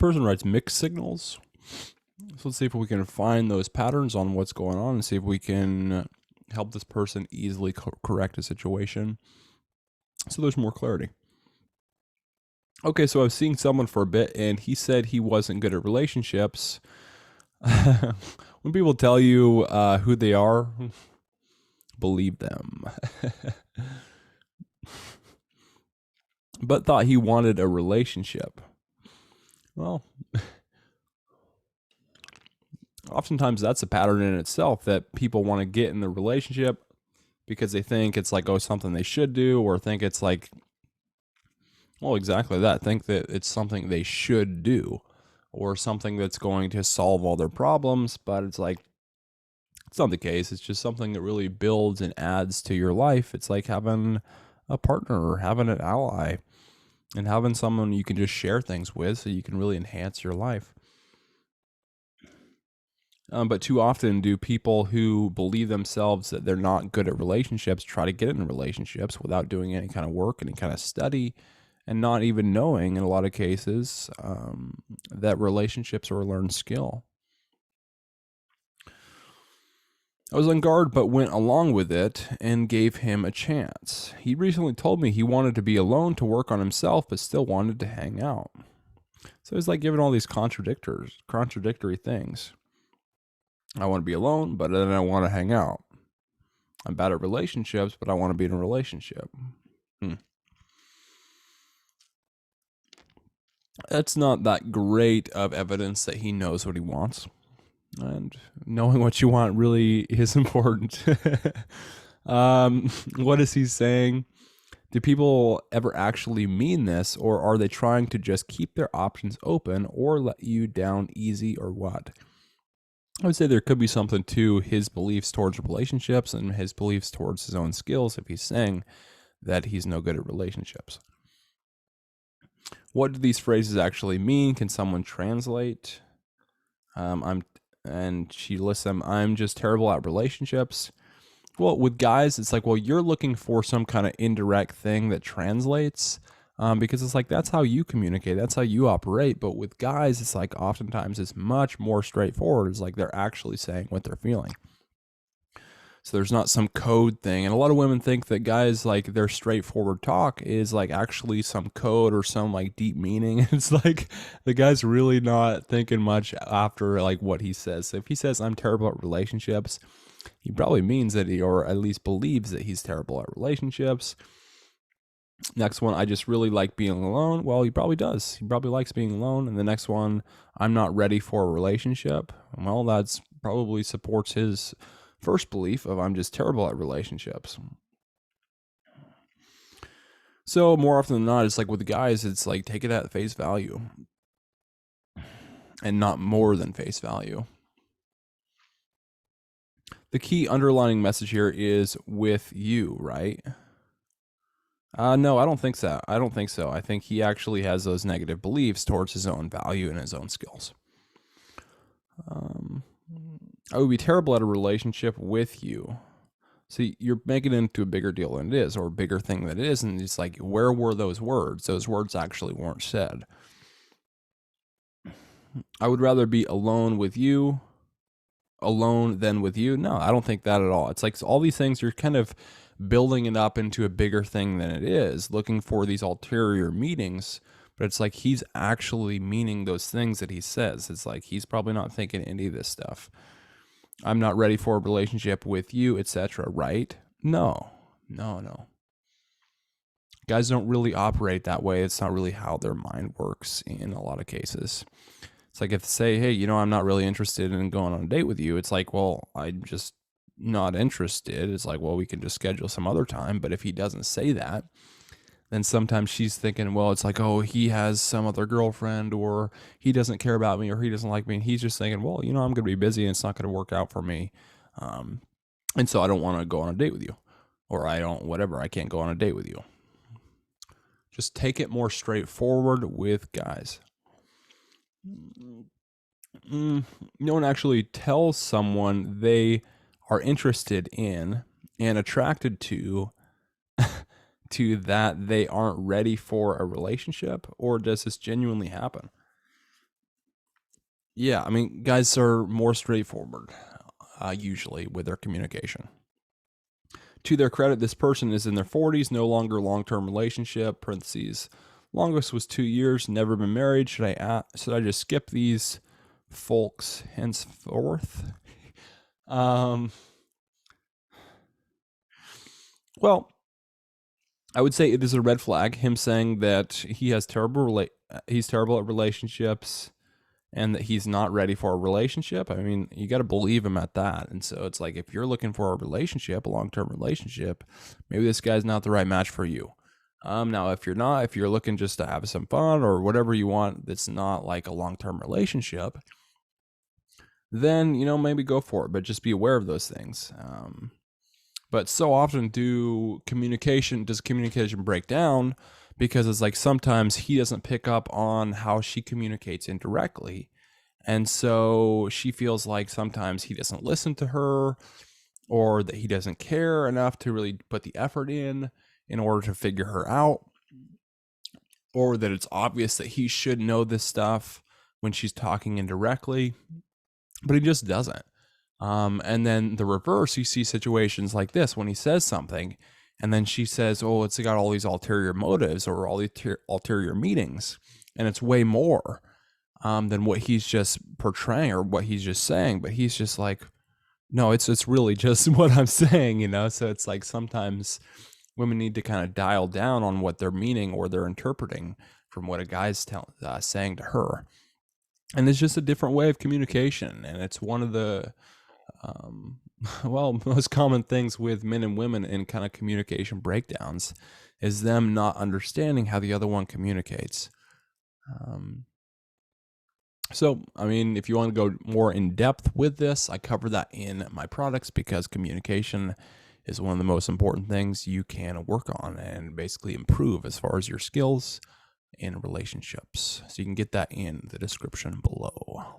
person writes mixed signals. So let's see if we can find those patterns on what's going on and see if we can help this person easily correct a situation. So there's more clarity. Okay, so I was seeing someone for a bit, and he said he wasn't good at relationships. When people tell you who they are, believe them. But thought he wanted a relationship. Well, oftentimes that's a pattern in itself, that people want to get in the relationship because they think it's like, oh, something they should do, or think it's like, well, exactly that. Think that it's something they should do, or something that's going to solve all their problems. But it's like, it's not the case. It's just something that really builds and adds to your life. It's like having a partner or having an ally and having someone you can just share things with so you can really enhance your life. But too often do people who believe themselves that they're not good at relationships try to get into relationships without doing any kind of work, any kind of study, and not even knowing in a lot of cases that relationships are a learned skill. I was on guard but went along with it and gave him a chance. He recently told me he wanted to be alone to work on himself but still wanted to hang out. So it's like giving all these contradictory things. I want to be alone, but then I want to hang out. I'm bad at relationships, but I want to be in a relationship. That's not that great of evidence that he knows what he wants. And knowing what you want really is important. What is he saying? Do people ever actually mean this, or are they trying to just keep their options open or let you down easy, or what? I would say there could be something to his beliefs towards relationships and his beliefs towards his own skills if he's saying that he's no good at relationships. What do these phrases actually mean? Can someone translate? And she lists them. I'm just terrible at relationships. Well, with guys, it's like, well, you're looking for some kind of indirect thing that translates, because it's like, that's how you communicate. That's how you operate. But with guys, it's like, oftentimes it's much more straightforward. It's like they're actually saying what they're feeling. So there's not some code thing. And a lot of women think that guys, like, their straightforward talk is like actually some code or some like deep meaning. It's like the guy's really not thinking much after like what he says. So if he says I'm terrible at relationships, he probably means that he, or at least believes that he's terrible at relationships. Next one, I just really like being alone. Well, he probably does. He probably likes being alone. And the next one, I'm not ready for a relationship. Well, that's probably supports his first belief of I'm just terrible at relationships. So more often than not, it's like with the guys, it's like take it at face value and not more than face value. The key underlining message here is with you, right? No, I don't think so. I don't think so. I think he actually has those negative beliefs towards his own value and his own skills. I would be terrible at a relationship with you. See, you're making it into a bigger deal than it is, or a bigger thing than it is. And it's like, where were those words? Those words actually weren't said. I would rather be alone with you, alone than with you. No, I don't think that at all. It's like all these things, you're kind of building it up into a bigger thing than it is, looking for these ulterior meanings. But it's like he's actually meaning those things that he says. It's like he's probably not thinking any of this stuff. I'm not ready for a relationship with you, etc. Right? No. Guys don't really operate that way. It's not really how their mind works in a lot of cases. It's like if they say, hey, I'm not really interested in going on a date with you. It's like, well, I'm just not interested. It's like, well, we can just schedule some other time. But if he doesn't say that, then sometimes she's thinking, well, it's like, oh, he has some other girlfriend, or he doesn't care about me, or he doesn't like me. And he's just thinking, well, I'm going to be busy and it's not going to work out for me. And so I don't want to go on a date with you, or I can't go on a date with you. Just take it more straightforward with guys. No one actually tells someone they are interested in and attracted to that they aren't ready for a relationship, or does this genuinely happen? Yeah, I mean, guys are more straightforward, usually with their communication. To their credit, this person is in their 40s, no longer long-term relationship. Parentheses. Longest was 2 years. Never been married. Should I just skip these folks henceforth? Um, well, I would say it is a red flag. Him saying that he's terrible at relationships and that he's not ready for a relationship. I mean, you got to believe him at that. And so it's like, if you're looking for a relationship, a long-term relationship, maybe this guy's not the right match for you. Now, if you're not, if you're looking just to have some fun or whatever you want, that's not like a long-term relationship, then, maybe go for it, but just be aware of those things. But so often does communication break down because it's like sometimes he doesn't pick up on how she communicates indirectly. And so she feels like sometimes he doesn't listen to her or that he doesn't care enough to really put the effort in order to figure her out, or that it's obvious that he should know this stuff when she's talking indirectly, but he just doesn't. And then the reverse, you see situations like this when he says something and then she says, oh, it's got all these ulterior motives or all these ulterior meanings. And it's way more than what he's just portraying or what he's just saying. But he's just like, no, it's really just what I'm saying. So it's like sometimes women need to kind of dial down on what they're meaning or they're interpreting from what a guy's saying to her. And it's just a different way of communication. And it's one of the, most common things with men and women in kind of communication breakdowns is them not understanding how the other one communicates. So, I mean, if you want to go more in depth with this, I cover that in my products because communication is one of the most important things you can work on and basically improve as far as your skills in relationships. So you can get that in the description below.